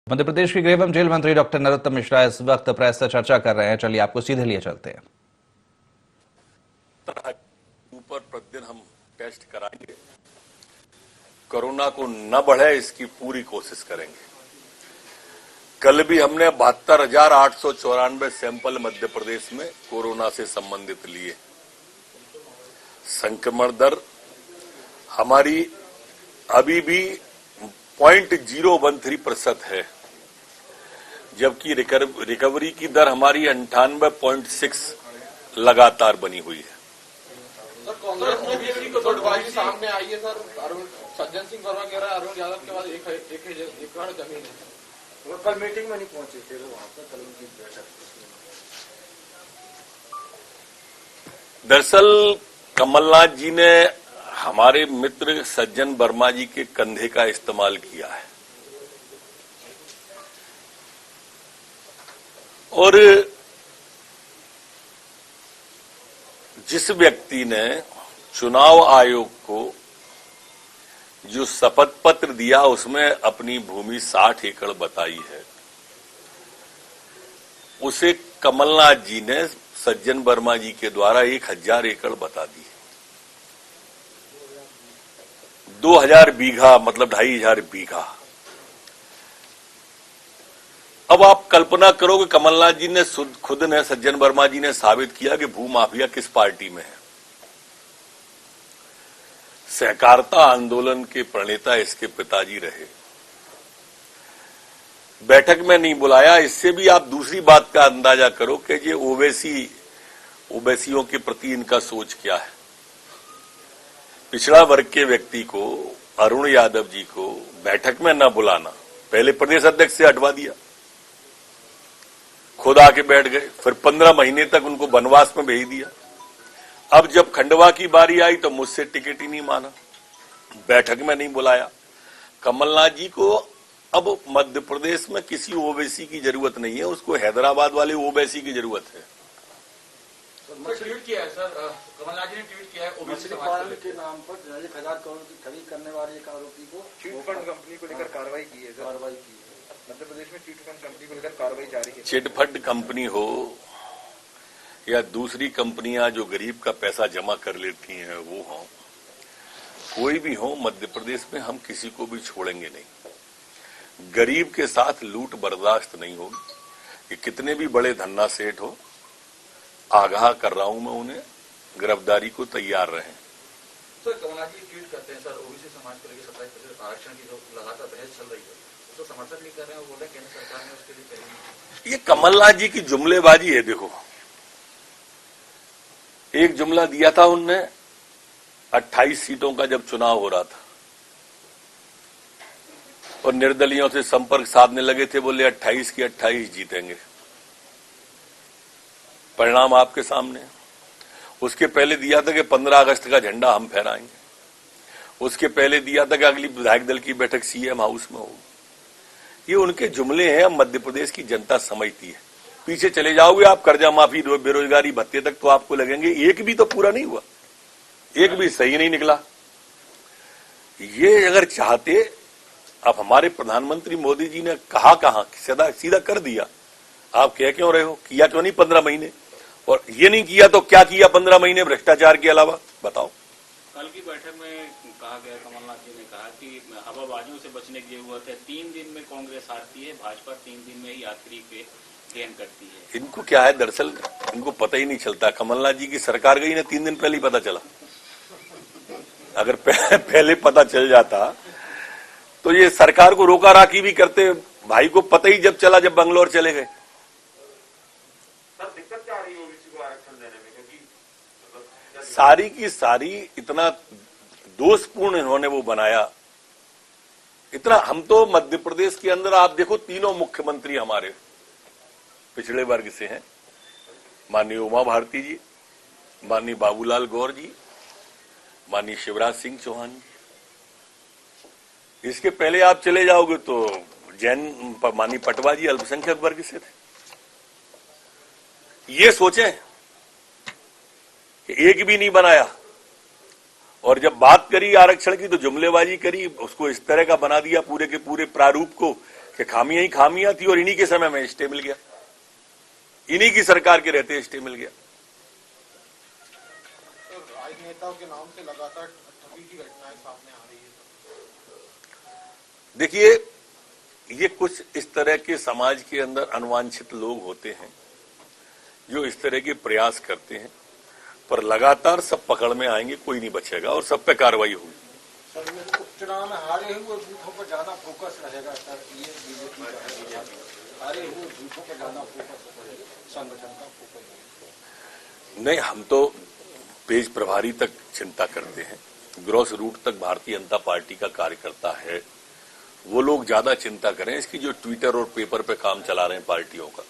मध्य प्रदेश के गृह एवं जेल मंत्री डॉक्टर नरोत्तम मिश्रा इस वक्त प्रेस से चर्चा कर रहे हैं। चलिए आपको सीधे लिए चलते हैं। ऊपर प्रतिदिन हम टेस्ट कराएंगे, कोरोना को न बढ़े इसकी पूरी कोशिश करेंगे। कल भी हमने 72,894 सैंपल मध्य प्रदेश में कोरोना से संबंधित लिए। संक्रमण दर हमारी अभी भी 0.013% है, जबकि रिकवरी की दर हमारी 98.6 लगातार बनी हुई है। सर, कांग्रेस में भी गुटबाजी सामने आई है सर। सज्जन सिंह वर्मा कह रहा है अरुण यादव के बाद एक एकड़ जमीन है। वो कल मीटिंग में नहीं पहुंचे थे, वहां पर कल उनकी बैठक। दरअसल कमलनाथ जी ने हमारे मित्र सज्जन वर्मा जी के कंधे का इस्तेमाल किया है और जिस व्यक्ति ने चुनाव आयोग को जो शपथ पत्र दिया उसमें अपनी भूमि 60 एकड़ बताई है, उसे कमलनाथ जी ने सज्जन वर्मा जी के द्वारा 1000 एकड़ बता दी। 2000 बीघा मतलब 2500 बीघा। अब आप कल्पना करो कि कमलनाथ जी ने खुद ने सज्जन वर्मा जी ने साबित किया कि भूमाफिया किस पार्टी में है। सहकारिता आंदोलन के प्रणेता इसके पिताजी रहे, बैठक में नहीं बुलाया। इससे भी आप दूसरी बात का अंदाजा करो कि ये ओबीसियों के प्रति इनका सोच क्या है। पिछड़ा वर्ग के व्यक्ति को, अरुण यादव जी को बैठक में न बुलाना, पहले प्रदेश अध्यक्ष से हटवा दिया, खुद आके बैठ गए, फिर 15 महीने तक उनको वनवास में भेज दिया। अब जब खंडवा की बारी आई तो मुझसे टिकट ही नहीं माना, बैठक में नहीं बुलाया। कमलनाथ जी को अब मध्य प्रदेश में किसी ओबीसी की जरूरत नहीं है, उसको हैदराबाद वाले ओबीसी की जरूरत है। ट्वीट किया है सर, कमलनाथ जी ने ट्वीट किया है ओबीसी समाज के नाम पर 1000 करोड़ की खरीद करने वाले एक आरोपी को चिट फंड कंपनी को लेकर कार्रवाई की है। मध्य प्रदेश में चिट फंड कंपनी को लेकर कार्रवाई जारी है। चिट फंड कंपनी हो या दूसरी कंपनियां जो गरीब का पैसा जमा कर लेती हैं वो हो, कोई भी हो, मध्य प्रदेश में हम किसी को भी छोड़ेंगे नहीं। गरीब के साथ लूट बर्दाश्त नहीं होगी। कि कितने भी बड़े धन्ना सेठ हो, आगाह कर रहा हूं मैं उन्हें, गिरफ्तारी को तैयार रहें। सर, कमलनाथ जी ट्वीट करते हैं सर, ओबीसी समाज को लेकर 27% आरक्षण की जो लगातार बहस चल रही है उसको समर्थन नहीं कर रहे हैं और बोल रहे हैं केंद्र सरकार ने उसके लिए कही। ये कमलनाथ जी की जुमलेबाजी है। देखो, एक जुमला दिया था उनने 28 सीटों का जब चुनाव हो रहा था और निर्दलियों से संपर्क साधने लगे थे, बोले 28 की 28 जीतेंगे। परिणाम आपके सामने। उसके पहले दिया था कि 15 अगस्त का झंडा हम फहराएंगे। उसके पहले दिया था कि अगली विधायक दल की बैठक सीएम हाउस में होगी। ये उनके जुमले हैं, मध्य प्रदेश की जनता समझती है। पीछे चले जाओगे आप कर्जा माफी, बेरोजगारी भत्ते तक, तो आपको लगेंगे एक भी तो पूरा नहीं हुआ, एक भी सही नहीं निकला। ये अगर चाहते, अब हमारे प्रधानमंत्री मोदी जी ने कहा सीधा कर दिया। आप कह क्यों रहे हो, किया क्यों नहीं 15 महीने? और ये नहीं किया तो क्या किया 15 महीने भ्रष्टाचार के अलावा? बताओ। कल की बैठक में कहा गया, कमलनाथ जी ने कहा कि हवाबाजियों से बचने की जरूरत है। 3 दिन में कांग्रेस हारती है, भाजपा 3 दिन में ही आखिरी पे गेन करती है। इनको क्या है, दरअसल इनको पता ही नहीं चलता। कमलनाथ जी की सरकार गई ना, 3 दिन पहले ही पता चला। अगर पहले पता चल जाता तो ये सरकार को रोका राखी भी करते। भाई को पता ही जब चला, जब बंगलौर चले गए। दिक्कत क्या आ रही है ओबीसी को आरक्षण देने में? क्योंकि सारी की सारी इतना दोषपूर्ण इन्होंने वो बनाया, इतना। हम तो मध्य प्रदेश के अंदर आप देखो, तीनों मुख्यमंत्री हमारे पिछड़े वर्ग से हैं। माननीय उमा भारती जी, माननीय बाबूलाल गौर जी, माननीय शिवराज सिंह चौहान जी। इसके पहले आप चले जाओगे तो जैन माननीय पटवा जी अल्पसंख्यक वर्ग से थे। ये सोचें कि एक भी नहीं बनाया और जब बात करी आरक्षण की तो जुमलेबाजी करी, उसको इस तरह का बना दिया पूरे के पूरे प्रारूप को कि खामियां ही खामियां थी और इन्हीं के समय में स्टे मिल गया, इन्हीं की सरकार के रहते स्टे मिल गया। राजनेताओं के नाम से लगातार ठगी की घटनाएं सामने आ रही है। देखिए, ये कुछ इस तरह के समाज के अंदर अनवांछित लोग होते हैं जो इस तरह के प्रयास करते हैं, पर लगातार सब पकड़ में आएंगे, कोई नहीं बचेगा और सब पे कार्रवाई होगी। सर, उपचुनाव में हारे हुए बूथों पर ज्यादा फोकस रहेगा सर, ये बीजेपी का है, हारे हुए बूथों पर ज्यादा फोकस रहेगा, संगठन का फोकस नहीं, हम तो पेज प्रभारी तक चिंता करते हैं, ग्रॉस रूट तक भारतीय जनता पार्टी का कार्यकर्ता है, वो लोग ज्यादा चिंता करें। इसकी जो ट्विटर और पेपर पे काम चला रहे हैं पार्टियों का,